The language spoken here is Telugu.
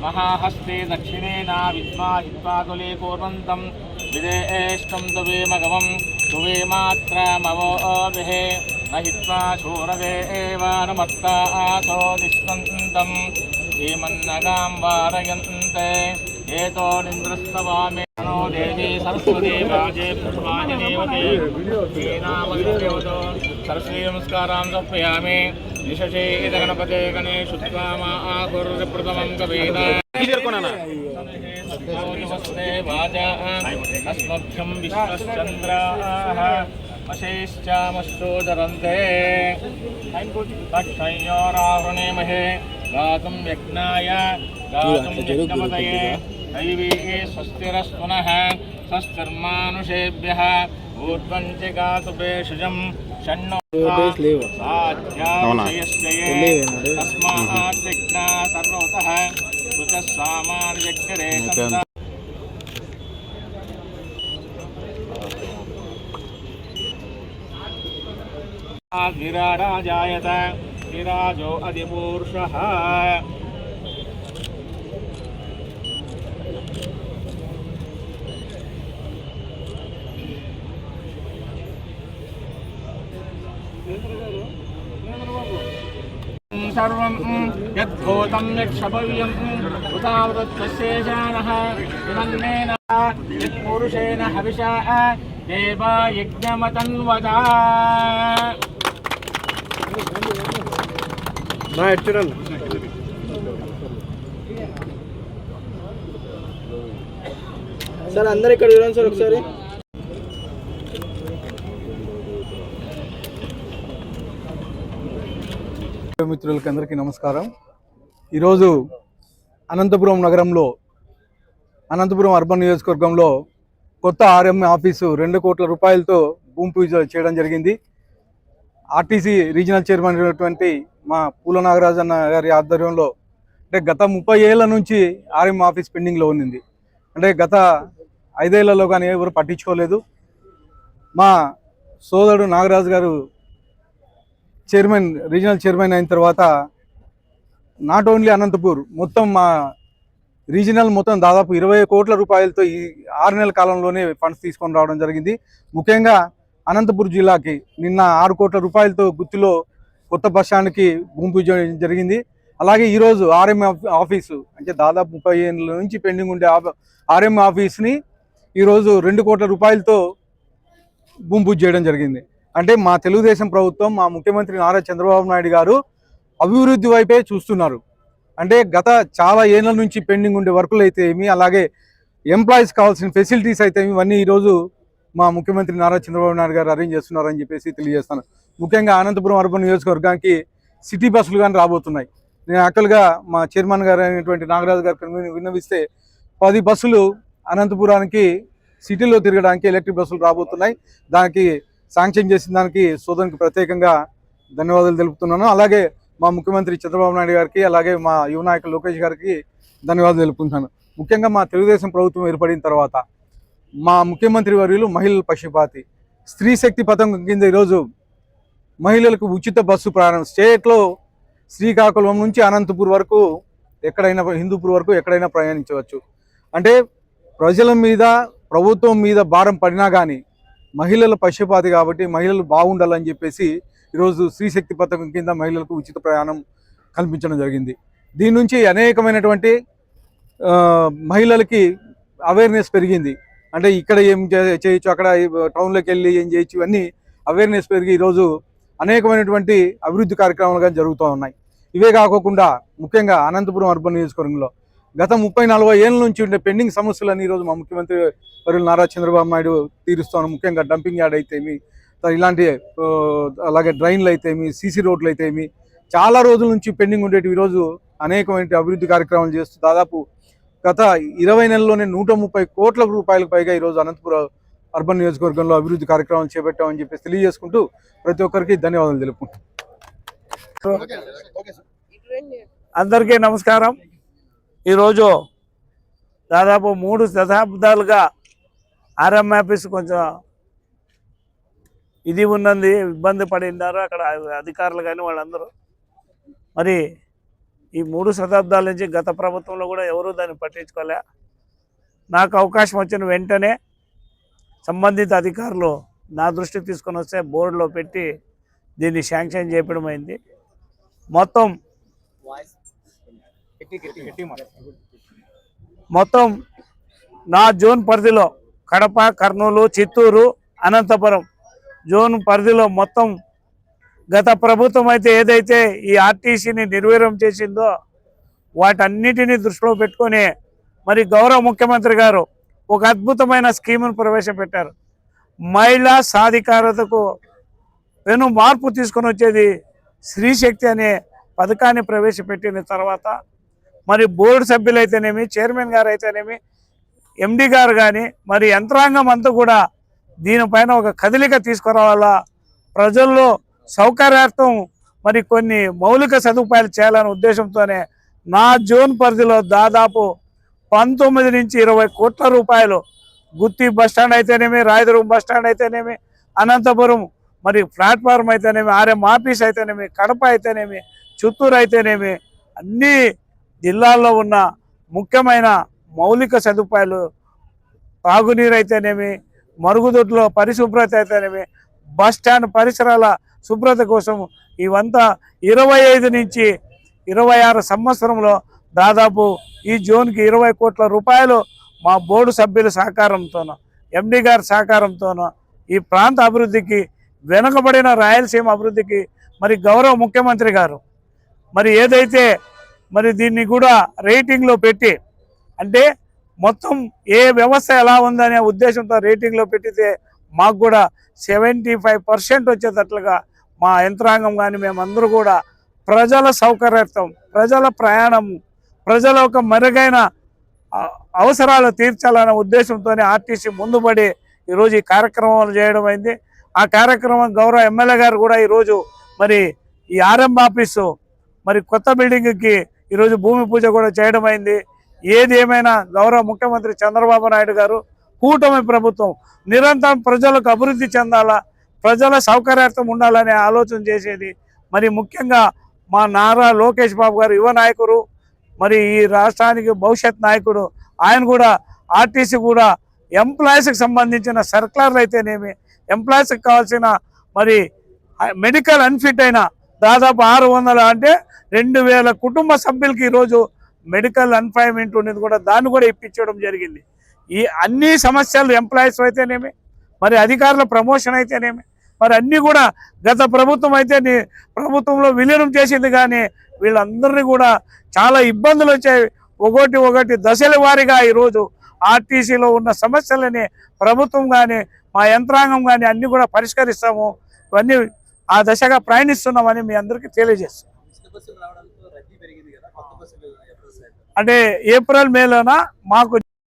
महाहस्ते दक्षिणेन विद्वाहित्वाकुले कुर्वन्तं विदेष्टं तवेमगमं तुवेमात्रमवोभिः महित्वा शूरवे एव नमत्तासो निष्पन्तं हेमन्नगां वारयन्ते एतो निन्द्रस्तवामे नो देवी सरस्वती वाजे पुष्पाजनेवते सरस्वती नमस्कारां समर्पयामि निशशे गणपते गणेशु त्वामा आहुर्प्रथमं कवेद नमस्ते वाजा अस्मभ्यं विश्वश्चन्द्राः मशेश्चामश्चोदरन्ते तक्षयोरावृणेमहे गातुं यज्ञाय गातुं यज्ञपतये दैवी स्वस्तिरस्तुनः स्वस्तिर्मानुषेभ्यः ऊर्ध्वं च गातु भेषजं षण्णो साध्यायश्चये तस्मात् यज्ञा सर्वतः कुतः सामान्यज्ञरे सन्ता विराजायत विराजो अधिपूरुषः सर्वं यद्भूतं यक्षपव्यं उतावृत्तशेषानः विमन्नेन यत्पुरुषेण हविषा देवा यज्ञमतन्वता సార్ అందరు ఇక్కడ చూడండి సార్ ఒకసారి. మిత్రులకి అందరికీ నమస్కారం. ఈరోజు అనంతపురం నగరంలో అనంతపురం అర్బన్ నియోజకవర్గంలో కొత్త ఆర్ఎంఏ ఆఫీసు 2 కోట్ల రూపాయలతో భూమి పూజ చేయడం జరిగింది. ఆర్టీసీ రీజనల్ చైర్మన్ అయినటువంటి మా పూల నాగరాజు అన్న గారి ఆధ్వర్యంలో అంటే గత 30 ఏళ్ల నుంచి ఆర్ఎం ఆఫీస్ పెండింగ్లో ఉంది. అంటే గత 5 ఏళ్లలో కానీ ఎవరు పట్టించుకోలేదు. మా సోదరుడు నాగరాజు గారు రీజనల్ చైర్మన్ అయిన తర్వాత నాట్ ఓన్లీ అనంతపూర్ మొత్తం మా రీజనల్ మొత్తం దాదాపు 20 కోట్ల రూపాయలతో ఈ 6 నెలల కాలంలోనే ఫండ్స్ తీసుకొని రావడం జరిగింది. ముఖ్యంగా అనంతపూర్ జిల్లాకి నిన్న 6 కోట్ల రూపాయలతో గుత్తిలో కొత్త బస్ స్టాండ్కి భూమి పూజ జరిగింది. అలాగే ఈరోజు ఆర్ఎం ఆఫీసు అంటే దాదాపు 30 ఏళ్ళ నుంచి పెండింగ్ ఉండే ఆర్ఎం ఆఫీస్ని ఈరోజు 2 కోట్ల రూపాయలతో భూమి పూజ చేయడం జరిగింది. అంటే మా తెలుగుదేశం ప్రభుత్వం మా ముఖ్యమంత్రి నారా చంద్రబాబు నాయుడు గారు అభివృద్ధి వైపే చూస్తున్నారు. అంటే గత చాలా ఏళ్ళ నుంచి పెండింగ్ ఉండే వర్కులు అయితే ఏమి, అలాగే ఎంప్లాయీస్ కావాల్సిన ఫెసిలిటీస్ అయితే ఇవన్నీ ఈరోజు మా ముఖ్యమంత్రి నారా చంద్రబాబు నాయుడు గారు అరేంజ్ చేస్తున్నారని చెప్పేసి తెలియజేస్తాను. ముఖ్యంగా అనంతపురం అర్బన్ నియోజకవర్గానికి సిటీ బస్సులు కానీ రాబోతున్నాయి. నేను యాక్చువల్గా మా చైర్మన్ గారు అయినటువంటి నాగరాజు గారికి విన్నవిస్తే 10 బస్సులు అనంతపురానికి సిటీలో తిరగడానికి ఎలక్ట్రిక్ బస్సులు రాబోతున్నాయి. దానికి శాంక్షన్ చేసిన దానికి సోదరునికి ప్రత్యేకంగా ధన్యవాదాలు తెలుపుతున్నాను. అలాగే మా ముఖ్యమంత్రి చంద్రబాబు నాయుడు గారికి, అలాగే మా యువ నాయకులు లోకేష్ గారికి ధన్యవాదాలు తెలుపుతున్నాను. ముఖ్యంగా మా తెలుగుదేశం ప్రభుత్వం ఏర్పడిన తర్వాత మా ముఖ్యమంత్రి వర్యులు మహిళల పక్షపాతి స్త్రీ శక్తి పథకం కింద ఈరోజు మహిళలకు ఉచిత బస్సు ప్రయాణం స్టేట్లో శ్రీకాకుళం నుంచి అనంతపూర్ వరకు ఎక్కడైనా, హిందూపూర్ వరకు ఎక్కడైనా ప్రయాణించవచ్చు. అంటే ప్రజల మీద ప్రభుత్వం మీద భారం పడినా కానీ మహిళల పక్షపాతి కాబట్టి మహిళలు బాగుండాలని చెప్పేసి ఈరోజు స్త్రీశక్తి పథకం కింద మహిళలకు ఉచిత ప్రయాణం కల్పించడం జరిగింది. దీని నుంచి అనేకమైనటువంటి మహిళలకి అవేర్నెస్ పెరిగింది. అంటే ఇక్కడ ఏం చేయొచ్చు, అక్కడ టౌన్లోకి వెళ్ళి ఏం చేయొచ్చు, ఇవన్నీ అవేర్నెస్ పెరిగి ఈరోజు అనేకమైనటువంటి అభివృద్ధి కార్యక్రమాలు కానీ జరుగుతూ ఉన్నాయి. ఇవే కాకుండా ముఖ్యంగా అనంతపురం అర్బన్ నియోజకవర్గంలో గత 30-40 ఏళ్ళ నుంచి ఉండే పెండింగ్ సమస్యలని ఈరోజు మా ముఖ్యమంత్రి వర్యులు నారా చంద్రబాబు నాయుడు తీరుస్తాను. ముఖ్యంగా డంపింగ్ యార్డ్ అయితేమి, ఇలాంటి అలాగే డ్రైన్లు అయితేమి, సీసీ రోడ్లు అయితేమి చాలా రోజుల నుంచి పెండింగ్ ఉండేటివి ఈరోజు అనేకమైన అభివృద్ధి కార్యక్రమాలు చేస్తూ దాదాపు గత 20 నెలల్లోనే 130 కోట్ల రూపాయలకు పైగా ఈరోజు అనంతపురం అర్బన్ నియోజకవర్గంలో అభివృద్ధి కార్యక్రమాలు చేపట్టామని చెప్పేసి తెలియజేసుకుంటూ ప్రతి ఒక్కరికి ధన్యవాదాలు తెలుపుకుంటాం. అందరికీ నమస్కారం. ఈరోజు దాదాపు 3 దశాబ్దాలుగా ఆర్ఎం ఆఫీస్ కొంచెం ఇది ఉన్నది, ఇబ్బంది పడినారు అక్కడ అధికారులు కానీ వాళ్ళందరూ. మరి ఈ 3 శతాబ్దాల నుంచి గత ప్రభుత్వంలో కూడా ఎవరూ దాన్ని పట్టించుకోలే. నాకు అవకాశం వచ్చిన వెంటనే సంబంధిత అధికారులు నా దృష్టికి తీసుకొని వస్తే బోర్డులో పెట్టి దీన్ని శాంక్షన్ చేయడం అయింది. మొత్తం నా జోన్ పరిధిలో కడప, కర్నూలు, చిత్తూరు, అనంతపురం జోన్ పరిధిలో మొత్తం గత ప్రభుత్వం అయితే ఏదైతే ఈ ఆర్టీసీని నిర్వీర్యం చేసిందో వాటన్నిటినీ దృష్టిలో పెట్టుకొని మరి గౌరవ ముఖ్యమంత్రి గారు ఒక అద్భుతమైన స్కీమును ప్రవేశపెట్టారు. మహిళా సాధికారతకు పెను మార్పు తీసుకొని వచ్చేది స్త్రీశక్తి అనే పథకాన్ని ప్రవేశపెట్టిన తర్వాత మరి బోర్డు సభ్యులైతేనేమి, చైర్మన్ గారు అయితేనేమి, ఎండి గారు కానీ మరి యంత్రాంగం అంతా కూడా దీనిపైన ఒక కదలిక తీసుకురావాలా, ప్రజల్లో సౌకర్యార్థం మరి కొన్ని మౌలిక సదుపాయాలు చేయాలనే ఉద్దేశంతోనే నా జోన్ పరిధిలో దాదాపు 19 నుంచి 20 కోట్ల రూపాయలు గుత్తి బస్టాండ్ అయితేనేమి, రాయదుర్గం బస్టాండ్ అయితేనేమి, అనంతపురం మరి ప్లాట్ఫారం అయితేనేమి, ఆర్ఎం ఆఫీస్ అయితేనేమి, కడప అయితేనేమి, చిత్తూరు అయితేనేమి, అన్ని జిల్లాల్లో ఉన్న ముఖ్యమైన మౌలిక సదుపాయాలు, తాగునీరు అయితేనేమి, మరుగుదొడ్లో పరిశుభ్రత అయితేనేమి, బస్టాండ్ పరిసరాల శుభ్రత కోసం ఇవంతా 25 నుంచి 26 సంవత్సరంలో దాదాపు ఈ జోన్కి 20 కోట్ల రూపాయలు మా బోర్డు సభ్యుల సహకారంతోనూ, ఎండి గారి సహకారంతోనూ ఈ ప్రాంత అభివృద్ధికి, వెనుకబడిన రాయలసీమ అభివృద్ధికి మరి గౌరవ ముఖ్యమంత్రి గారు మరి ఏదైతే మరి దీన్ని కూడా రేటింగ్లో పెట్టి, అంటే మొత్తం ఏ వ్యవస్థ ఎలా ఉందనే ఉద్దేశంతో రేటింగ్లో పెట్టితే మాకు కూడా 75% వచ్చేటట్లుగా మా యంత్రాంగం కానీ మేమందరూ కూడా ప్రజల సౌకర్యార్థం, ప్రజల ప్రయాణం, ప్రజల ఒక మెరుగైన అవసరాలు తీర్చాలనే ఉద్దేశంతోనే ఆర్టీసీ ముందుపడి ఈరోజు ఈ కార్యక్రమాలు చేయడం అయింది. ఆ కార్యక్రమం గౌరవ ఎమ్మెల్యే గారు కూడా ఈరోజు మరి ఈ ఆర్ఎం ఆఫీసు మరి కొత్త బిల్డింగ్కి ఈరోజు భూమి పూజ కూడా చేయడం అయింది. ఏది ఏమైనా గౌరవ ముఖ్యమంత్రి చంద్రబాబు నాయుడు గారు, కూటమి ప్రభుత్వం నిరంతరం ప్రజలకు అభివృద్ధి చెందాలా, ప్రజల సౌకర్యార్థం ఉండాలనే ఆలోచన చేసేది. మరి ముఖ్యంగా మా నారా లోకేష్ బాబు గారు యువ నాయకుడు, మరి ఈ రాష్ట్రానికి భవిష్యత్ నాయకుడు. ఆయన కూడా ఆర్టీసీ కూడా ఎంప్లాయీస్కి సంబంధించిన సర్కులర్లు అయితేనేమి, ఎంప్లాయీస్కి కావాల్సిన మరి మెడికల్ అన్ఫిట్ అయిన దాదాపు 600 అంటే 2000 కుటుంబ సభ్యులకి ఈరోజు మెడికల్ అన్పాయింట్మెంట్ ఉండేది కూడా, దాన్ని కూడా ఇప్పించడం జరిగింది. ఈ అన్ని సమస్యలు ఎంప్లాయీస్ అయితేనేమి, మరి అధికారుల ప్రమోషన్ అయితేనేమి, మరి అన్నీ కూడా గత ప్రభుత్వం అయితే ప్రభుత్వంలో విలీనం చేసింది. కానీ వీళ్ళందరినీ కూడా చాలా ఇబ్బందులు వచ్చాయి. ఒకటి దశల వారీగా ఈరోజు ఆర్టీసీలో ఉన్న సమస్యలని ప్రభుత్వం కానీ మా యంత్రాంగం కానీ అన్నీ కూడా పరిష్కరిస్తాము. ఇవన్నీ ఆ దశగా ప్రయాణిస్తున్నామని మీ అందరికీ తెలియజేస్తాం. అంటే ఏప్రిల్ మేలోన మాకు